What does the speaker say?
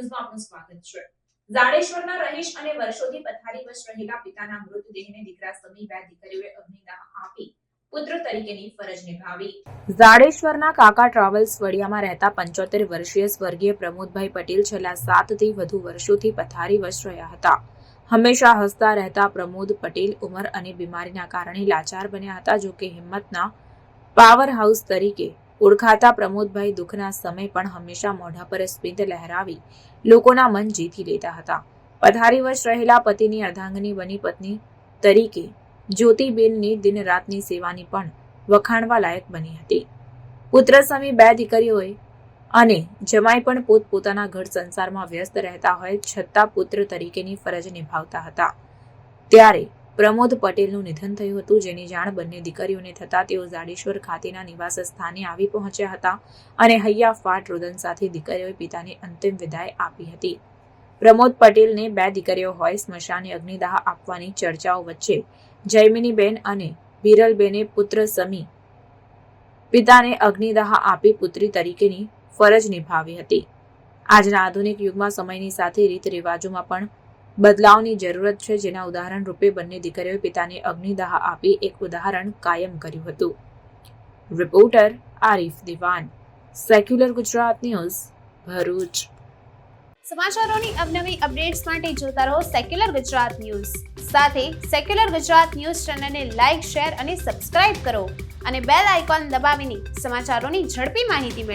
ન્યૂઝમાં આપનું સ્વાગત છે। જાડેશ્વરના રહીશ અને વર્ષોથી પથારીવશ રહેલા પિતાના મૃતદેહને દીકરા સમી બે દીકરીઓએ અગ્નિદાહ આપી પુત્ર તરીકેની ફરજ નિભાવી। જાડેશ્વરના કાકા ટ્રાવેલ્સ વડિયામાં રહેતા 75 વર્ષીય સ્વર્ગીય પ્રમોદભાઈ પટેલ છેલ્લા 7 થી વધુ વર્ષોથી પથારીવશ રહ્યા હતા। હંમેશા હસતા રહેતા પ્રમોદ પટેલ ઉંમર અને બીમારીના કારણે લાચાર બન્યા હતા। જો કે હિંમતના પાવર હાઉસ તરીકે ઓળખાતા પ્રમોદભાઈ દુઃખના સમય પણ હંમેશા મોઢા પર સ્મિત લહેરાવી લોકોના મન જીતી લેતા હતા। પથારીવશ રહેલા પતિની અર્ધાંગની બની પત્ની તરીકે જ્યોતિબેનની દિન રાતની સેવાની પણ વખાણવા લાયક બની હતી। પુત્ર સમી બે દીકરીઓએ અને જમાઈ પણ પોતપોતાના ઘર સંસારમાં વ્યસ્ત રહેતા હોય છતાં પુત્ર તરીકેની ફરજ નિભાવતા હતા। ત્યારે પ્રમોદ પટેલનું નિધન થયું હતું, જેની જાણ બંને દીકરીઓને થતા તેઓ જાડેશ્વર ખાતેના નિવાસ સ્થાને આવી પહોંચ્યા હતા અને હૈયાફાટ રુદન સાથે દીકરીઓએ પિતાને અંતિમ વિદાય આપી હતી। પ્રમોદ પટેલને બે દીકરીઓ હોય સ્મશાને અગ્નિદાહ આપવાની ચર્ચાઓ વચ્ચે જયમિનીબેન અને બિરલબેને પુત્ર સમી પિતાને અગ્નિદાહ આપી પુત્રી તરીકેની ફરજ નિભાવી હતી। આજના આધુનિક યુગમાં સમયની સાથે રીત રિવાજોમાં પણ બદલાવની જરૂરત છે, જેના ઉદાહરણ રૂપે બંને દીકરીઓએ પિતાને અગ્નિદાહ આપી એક ઉદાહરણ કાયમ કર્યું હતું। Reporter Arif Diwan, secular Gujarat news, Bharuch. સમાચારોની અવનવી અપડેટ્સ માટે જોતા રહો સેક્યુલર ગુજરાત ન્યૂઝ। સાથે સેક્યુલર ગુજરાત ન્યૂઝ ચેનલને લાઇક, શેર અને સબસ્ક્રાઇબ કરો અને બેલ આઇકોન દબાવીને સમાચારોની ઝડપી માહિતી મેળવો।